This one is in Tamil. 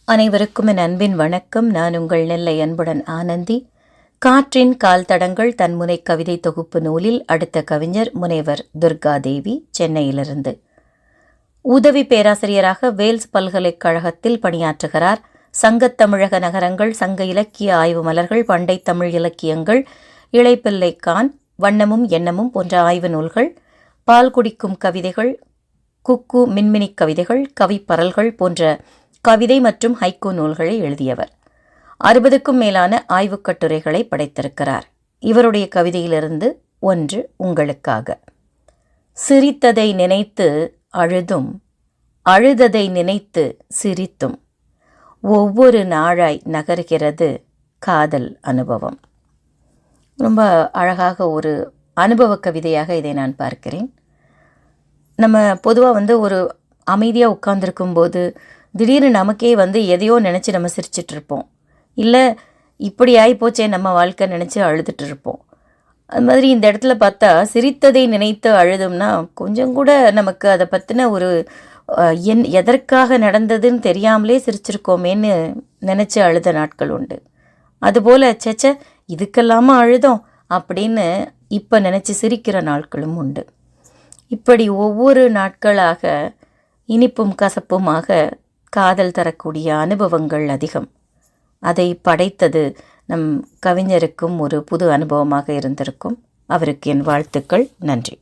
அனைவருக்கும் என் அன்பின் வணக்கம். நான் உங்கள் நெல்லை அன்புடன் ஆனந்தி. காற்றின் கால் தடங்கள் தன்முனை கவிதை தொகுப்பு நூலில் அடுத்த கவிஞர் முனைவர் துர்காதேவி, சென்னையிலிருந்து. உதவி பேராசிரியராக வேல்ஸ் பல்கலைக்கழகத்தில் பணியாற்றுகிறார். சங்கத்தமிழக நகரங்கள், சங்க இலக்கிய ஆய்வு மலர்கள், பண்டை தமிழ் இலக்கியங்கள், இளைப்பிள்ளைக்கான், வண்ணமும் எண்ணமும் போன்ற ஆய்வு நூல்கள், பால் குடிக்கும் கவிதைகள், குக்கு மின்மினி கவிதைகள், கவிப்பரல்கள் போன்ற கவிதை மற்றும் ஹைக்கூ நூல்களை எழுதியவர். 60க்கும் மேலான ஆய்வுக் கட்டுரைகளை படைத்திருக்கிறார். இவருடைய கவிதையிலிருந்து ஒன்று உங்களுக்காக. சிரித்ததை நினைத்து அழுதும், அழுததை நினைத்து சிரித்தும், ஒவ்வொரு நாளாய் நகர்கிறது காதல் அனுபவம். ரொம்ப அழகாக ஒரு அனுபவ கவிதையாக இதை நான் பார்க்கிறேன். நம்ம பொதுவாக ஒரு அமைதியாக உட்கார்ந்துருக்கும்போது திடீர்னு நமக்கே எதையோ நினச்சி நம்ம சிரிச்சிட்ருப்போம். இல்லை இப்படி ஆகிப்போச்சே நம்ம வாழ்க்கை நினச்சி அழுதுட்டு இருப்போம். அது மாதிரி இந்த இடத்துல பார்த்தா சிரித்ததை நினைத்து அழுதும்னா கொஞ்சம் கூட நமக்கு அதை பற்றின ஒரு எதற்காக நடந்ததுன்னு தெரியாமலே சிரிச்சிருக்கோமேன்னு நினச்சி அழுத நாட்கள் உண்டு. அதுபோல் சேச்ச இதுக்கெல்லாமா அழுதோம் அப்படின்னு இப்போ நினச்சி சிரிக்கிற நாட்களும் உண்டு. இப்படி ஒவ்வொரு நாட்களாக இனிப்பும் கசப்புமாக காதல் தரக்கூடிய அனுபவங்கள் அதிகம். அதை படைத்தது நம் கவிஞருக்கும் ஒரு புது அனுபவமாக இருந்திருக்கும். அவருக்கு என் வாழ்த்துக்கள். நன்றி.